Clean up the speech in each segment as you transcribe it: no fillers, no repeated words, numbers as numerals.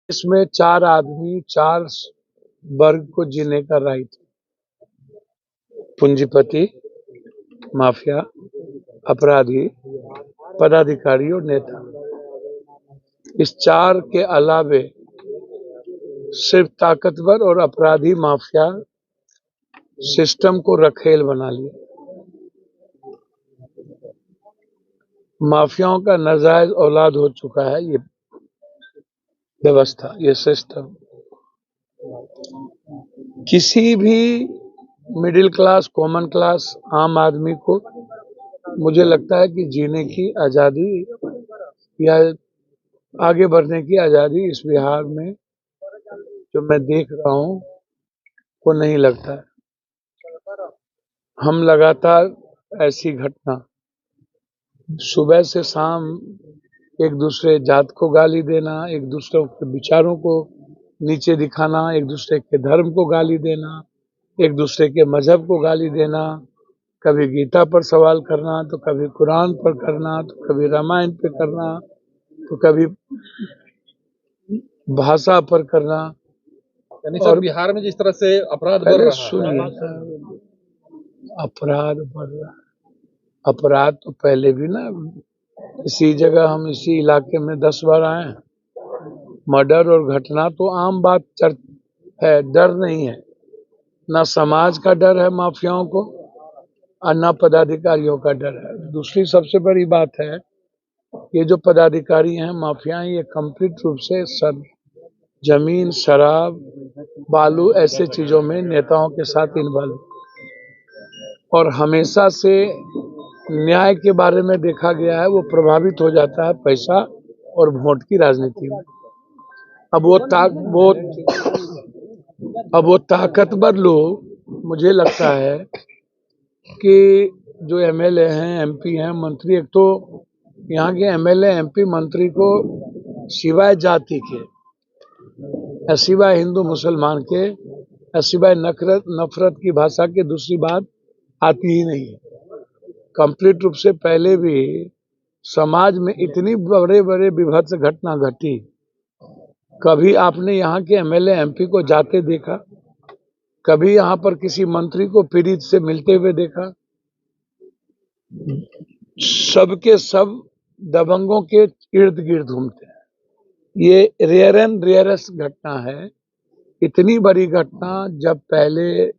इसमें 4 आदमी 4 वर्ग को जीने का राइट, पूंजीपति, माफिया, अपराधी, पदाधिकारी और नेता। इस 4 के अलावे सिर्फ ताकतवर और अपराधी माफिया सिस्टम को रखेल बना लिया। माफियाओं का नाजायज औलाद हो चुका है ये व्यवस्था, ये सिस्टम। किसी भी मिडिल क्लास, कॉमन क्लास, आम आदमी को मुझे लगता है कि जीने की आज़ादी या आगे बढ़ने की आज़ादी इस बिहार में जो मैं देख रहा हूँ को नहीं लगता है। हम लगातार ऐसी घटना सुबह से शाम एक दूसरे जात को गाली देना, एक दूसरे के विचारों को नीचे दिखाना, एक दूसरे के धर्म को गाली देना, एक दूसरे के मजहब को गाली देना, कभी गीता पर सवाल करना, तो कभी कुरान पर करना, तो कभी रामायण पर करना, तो कभी भाषा पर करना। यानी सर बिहार में जिस तरह से अपराध बढ़ रहा है, सुनिए, अपराध बढ़ रहा है। अपराध तो पहले भी ना, इसी जगह हम इसी इलाके में 10 बार आए हैं। मर्डर और घटना तो आम बात है, डर नहीं है। ना समाज का डर है माफियाओं को और ना पदाधिकारियों का डर है। दूसरी सबसे बड़ी बात है, ये जो पदाधिकारी हैं, माफिया, ये कंप्लीट रूप से सब जमीन, शराब, बालू ऐसे चीजों में नेताओं के साथ इन्वॉल्व, और हमेशा से न्याय के बारे में देखा गया है वो प्रभावित हो जाता है पैसा और वोट की राजनीति में। अब वो ताकतवर लोग, मुझे लगता है कि जो एमएलए हैं, एमपी हैं, मंत्री, एक तो यहाँ के एमएलए, एमपी, मंत्री को सिवाय जाति के, सिवाय हिंदू मुसलमान के, सिवाय नफरत की भाषा के दूसरी बात आती ही नहीं है। कंप्लीट रूप से पहले भी समाज में इतनी बड़े बड़े विभत्स घटना घटी, कभी आपने यहाँ के एमएलए, एमपी को जाते देखा? कभी यहाँ पर किसी मंत्री को पीड़ित से मिलते हुए देखा? सबके सब दबंगों के इर्द गिर्द घूमते हैं। ये रेयर एंड रेयरेस्ट घटना है। इतनी बड़ी घटना जब पहले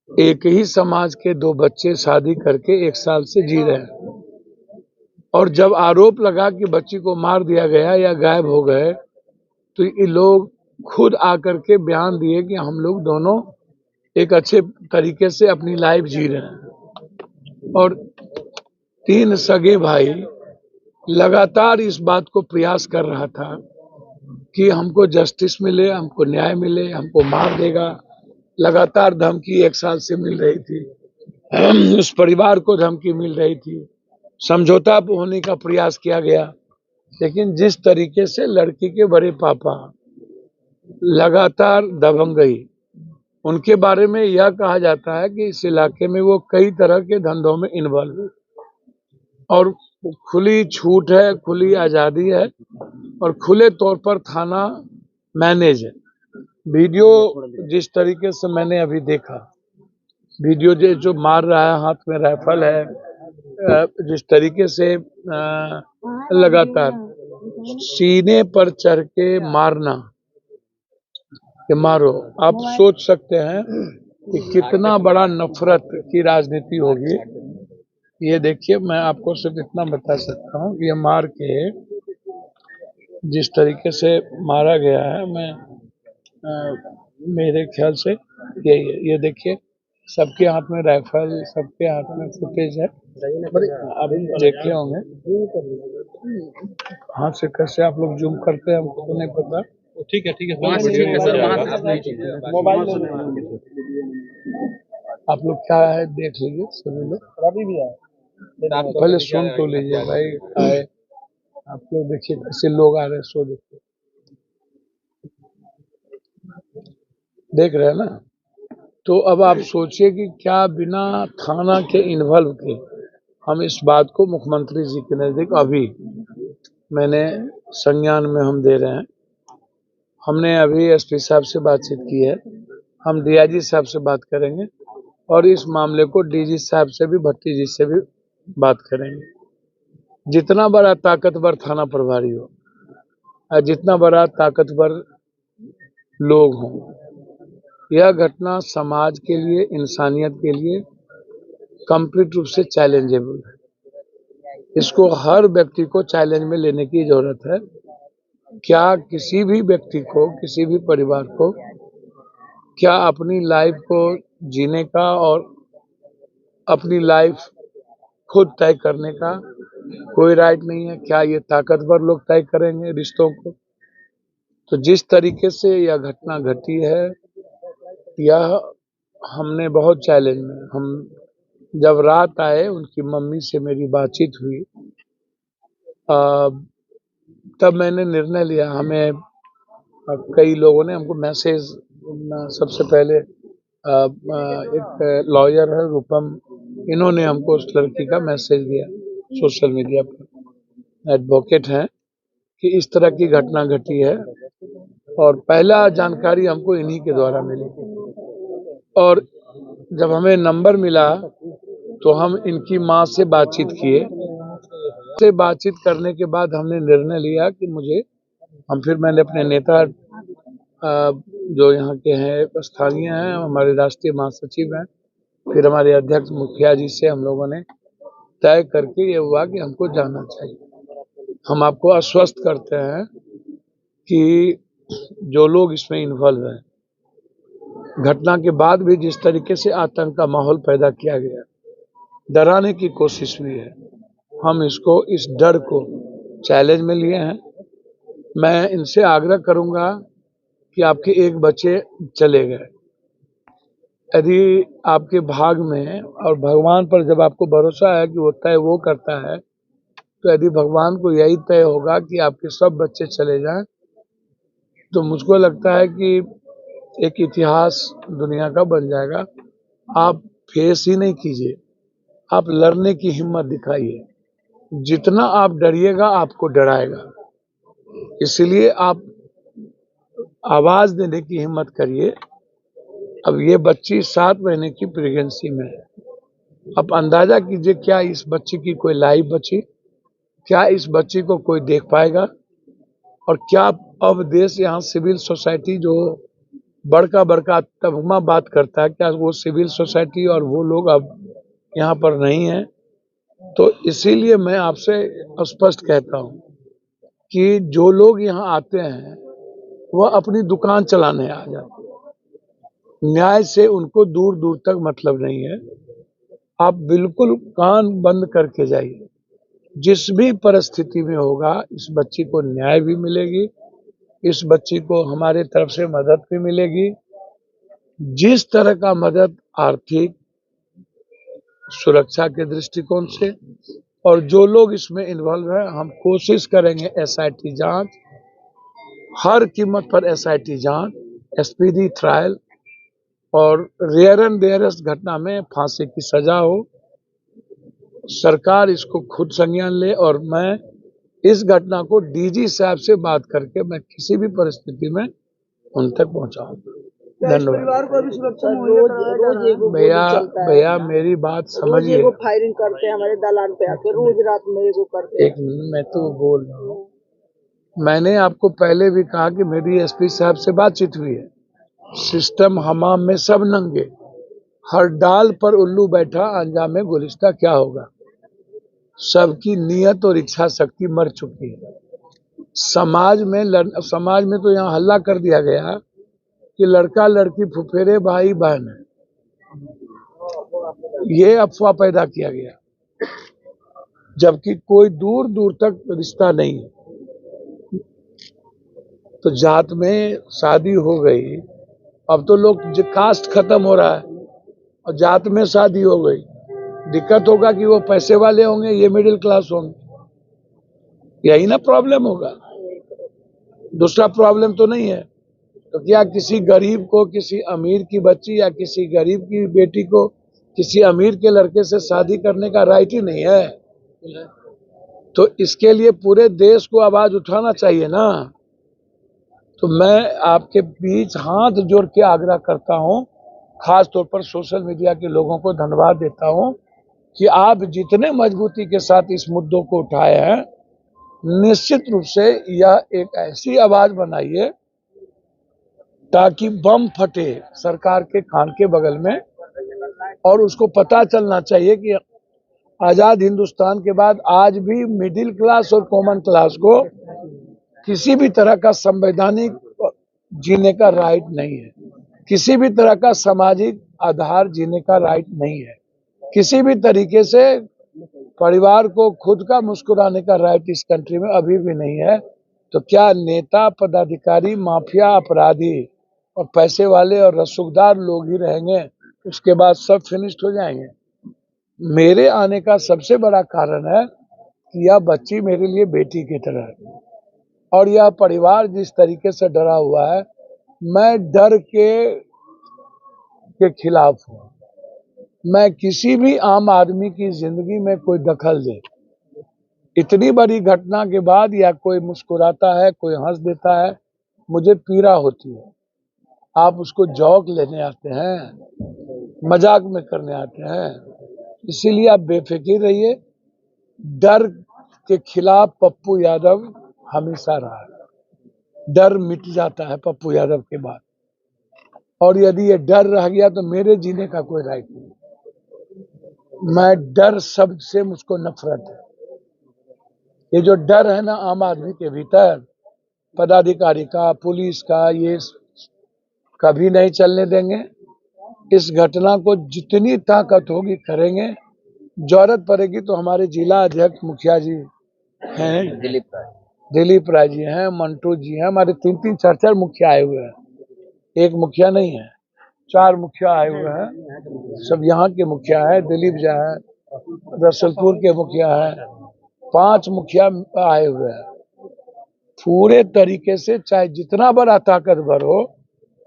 एक ही समाज के 2 बच्चे शादी करके 1 साल से जी रहे हैं, और जब आरोप लगा कि बच्ची को मार दिया गया या गायब हो गए, तो ये लोग खुद आकर के बयान दिए कि हम लोग दोनों एक अच्छे तरीके से अपनी लाइफ जी रहे हैं। और 3 सगे भाई लगातार इस बात को प्रयास कर रहा था कि हमको जस्टिस मिले, हमको न्याय मिले, हमको मार देगा। लगातार धमकी 1 साल से मिल रही थी, उस परिवार को धमकी मिल रही थी, समझौता होने का प्रयास किया गया, लेकिन जिस तरीके से लड़की के बड़े पापा लगातार दबंगई, उनके बारे में यह कहा जाता है कि इस इलाके में वो कई तरह के धंधों में इन्वॉल्व है, और खुली छूट है, खुली आज़ादी है, और खुले तौर पर थाना मैनेज है। वीडियो जिस तरीके से मैंने अभी देखा, वीडियो जो मार रहा है, हाथ में राइफल है, जिस तरीके से लगातार सीने पर चढ़ के मारना, कि मारो, आप सोच सकते हैं कि कितना बड़ा नफरत की राजनीति होगी। ये देखिए, मैं आपको सिर्फ इतना बता सकता हूँ कि ये मार के जिस तरीके से मारा गया है, मेरे ख्याल से ये देखिए, सबके हाथ में राइफल, सबके हाथ में फुटेज है, आप देखे होंगे। हाथ से कैसे आप लोग जूम करते हैं हमको तो नहीं पता। ठीक है सर, आप लोग क्या है देख लीजिए, सभी लोग अभी भी आए, पहले सुन तो लीजिए भाई। आए आप लोग, देखिए कैसे लोग आ रहे हैं, सो देखिए, देख रहे हैं ना। तो अब आप सोचिए कि क्या बिना थाना के इन्वॉल्व के हम इस बात को मुख्यमंत्री जी के नजदीक अभी मैंने संज्ञान में हम दे रहे हैं हमने अभी एसपी साहब से बातचीत की है, हम डीआईजी साहब से बात करेंगे और इस मामले को डीजी साहब से भी, भट्टी जी से भी बात करेंगे। जितना बड़ा ताकतवर थाना प्रभारी हो और जितना बड़ा ताकतवर लोग हों, यह घटना समाज के लिए, इंसानियत के लिए कंप्लीट रूप से चैलेंजेबल है। इसको हर व्यक्ति को चैलेंज में लेने की जरूरत है। क्या किसी भी व्यक्ति को, किसी भी परिवार को क्या अपनी लाइफ को जीने का और अपनी लाइफ खुद तय करने का कोई राइट नहीं है? क्या ये ताकतवर लोग तय करेंगे रिश्तों को? तो जिस तरीके से यह घटना घटी है, यह हमने बहुत चैलेंज में, हम जब रात आए, उनकी मम्मी से मेरी बातचीत हुई, तब मैंने निर्णय लिया। हमें कई लोगों ने हमको मैसेज, सबसे पहले एक लॉयर है रूपम, इन्होंने हमको उस लड़की का मैसेज दिया सोशल मीडिया पर, एडवोकेट हैं, कि इस तरह की घटना घटी है, और पहला जानकारी हमको इन्हीं के द्वारा मिली। और जब हमें नंबर मिला तो हम इनकी माँ से बातचीत किए। से बातचीत करने के बाद हमने निर्णय लिया कि मैंने अपने नेता जो यहाँ के हैं, स्थानीय हैं, हमारे राष्ट्रीय महासचिव हैं, फिर हमारे अध्यक्ष मुखिया जी से हम लोगों ने तय करके ये हुआ कि हमको जाना चाहिए। हम आपको आश्वस्त करते हैं कि जो लोग इसमें इन्वॉल्व हैं, घटना के बाद भी जिस तरीके से आतंक का माहौल पैदा किया गया, डराने की कोशिश हुई है, हम इस डर को चैलेंज में लिए हैं। मैं इनसे आग्रह करूंगा कि आपके एक बच्चे चले गए, यदि आपके भाग में, और भगवान पर जब आपको भरोसा है कि वो तय वो करता है, तो यदि भगवान को यही तय होगा कि आपके सब बच्चे चले जाएं, तो मुझको लगता है कि एक इतिहास दुनिया का बन जाएगा। आप फेस ही नहीं कीजिए, आप लड़ने की हिम्मत दिखाइए। जितना आप डरिएगा, आपको डराएगा। इसलिए आप आवाज देने की हिम्मत करिए। अब ये बच्ची 7 महीने की प्रेगनेंसी में है। अब अंदाजा कीजिए, क्या इस बच्ची की कोई लाइफ बची? क्या इस बच्ची को कोई देख पाएगा? और क्या अब देश, यहाँ सिविल सोसाइटी जो बड़का बड़का तगमा बात करता है, क्या वो सिविल सोसाइटी और वो लोग अब यहाँ पर नहीं है? तो इसीलिए मैं आपसे स्पष्ट कहता हूँ कि जो लोग यहाँ आते हैं वह अपनी दुकान चलाने आ जाते हैं। न्याय से उनको दूर दूर तक मतलब नहीं है। आप बिल्कुल कान बंद करके जाइए। जिस भी परिस्थिति में होगा, इस बच्ची को न्याय भी मिलेगी, इस बच्ची को हमारे तरफ से मदद भी मिलेगी। जिस तरह का मदद, आर्थिक, सुरक्षा के दृष्टिकोण से, और जो लोग इसमें इन्वॉल्व हैं, हम कोशिश करेंगे एसआईटी जांच, हर कीमत पर एसआईटी जांच, स्पीडी ट्रायल, और रेयर एंड रेयरेस्ट घटना में फांसी की सजा हो। सरकार इसको खुद संज्ञान ले, और मैं इस घटना को डीजी साहब से बात करके मैं किसी भी परिस्थिति में उन तक पहुंचाऊंगा। धन्यवाद। भैया मेरी बात समझिए। फायरिंग करते हैं हमारे दलान पे आके, रोज रात में एगो करते हैं। एक मिनट, मैं तो बोल रहा हूँ। मैंने आपको पहले भी कहा कि मेरी एसपी साहब से बातचीत हुई है। सिस्टम हमाम में सब नंगे, हर डाल पर उल्लू बैठा, अंजाम गुलिस्ता क्या होगा। सबकी नियत और इच्छा शक्ति मर चुकी है। समाज में तो यहाँ हल्ला कर दिया गया कि लड़का लड़की फुफेरे भाई बहन है। ये अफवाह पैदा किया गया, जबकि कोई दूर दूर तक रिश्ता नहीं है। तो जात में शादी हो गई, अब तो लोग कास्ट खत्म हो रहा है और जात में शादी हो गई। दिक्कत होगा कि वो पैसे वाले होंगे, ये मिडिल क्लास होंगे, यही ना प्रॉब्लम होगा। दूसरा प्रॉब्लम तो नहीं है। तो क्या किसी गरीब को, किसी अमीर की बच्ची या किसी गरीब की बेटी को किसी अमीर के लड़के से शादी करने का राइट ही नहीं है? तो इसके लिए पूरे देश को आवाज उठाना चाहिए ना। तो मैं आपके बीच हाथ जोड़ के आग्रह करता हूं, खास तौर पर सोशल मीडिया के लोगों को धन्यवाद देता हूं कि आप जितने मजबूती के साथ इस मुद्दों को उठाए हैं, निश्चित रूप से यह एक ऐसी आवाज बनाइए ताकि बम फटे सरकार के कान के बगल में, और उसको पता चलना चाहिए कि आजाद हिंदुस्तान के बाद आज भी मिडिल क्लास और कॉमन क्लास को किसी भी तरह का संवैधानिक जीने का राइट नहीं है, किसी भी तरह का सामाजिक आधार जीने का राइट नहीं है, किसी भी तरीके से परिवार को खुद का मुस्कुराने का राइट इस कंट्री में अभी भी नहीं है। तो क्या नेता, पदाधिकारी, माफिया, अपराधी और पैसे वाले और रसूखदार लोग ही रहेंगे, उसके बाद सब फिनिश्ड हो जाएंगे? मेरे आने का सबसे बड़ा कारण है कि यह बच्ची मेरे लिए बेटी की तरह है, और यह परिवार जिस तरीके से डरा हुआ है, मैं डर के खिलाफ हूँ। मैं किसी भी आम आदमी की जिंदगी में कोई दखल दे, इतनी बड़ी घटना के बाद या कोई मुस्कुराता है, कोई हंस देता है, मुझे पीड़ा होती है। आप उसको जौक लेने आते हैं, मजाक में करने आते हैं, इसीलिए आप बेफिक्र रहिए। डर के खिलाफ पप्पू यादव हमेशा रहा है। डर मिट जाता है पप्पू यादव के बाद, और यदि ये डर रह गया तो मेरे जीने का कोई राइट नहीं। मैं डर शब्द से मुझको नफरत है। ये जो डर है ना आम आदमी के भीतर, पदाधिकारी का, पुलिस का, ये कभी नहीं चलने देंगे। इस घटना को जितनी ताकत होगी करेंगे। जरूरत पड़ेगी तो हमारे जिला अध्यक्ष मुखिया जी हैं, दिलीप राय जी हैं, मंटू जी हैं, हमारे 3-3, 4-4 मुखिया आए हुए हैं, एक मुखिया नहीं है, 4 मुखिया आए हुए हैं। सब यहाँ के मुखिया है, दिलीप जी है, रसलपुर के मुखिया है, 5 मुखिया आए हुए हैं। पूरे तरीके से चाहे जितना बड़ा ताकतवर हो,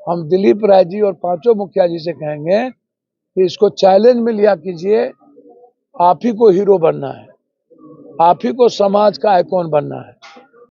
हम दिलीप राय जी और 5 मुखिया जी से कहेंगे कि इसको चैलेंज में लिया कीजिए। आप ही को हीरो बनना है, आप ही को समाज का आइकॉन बनना है।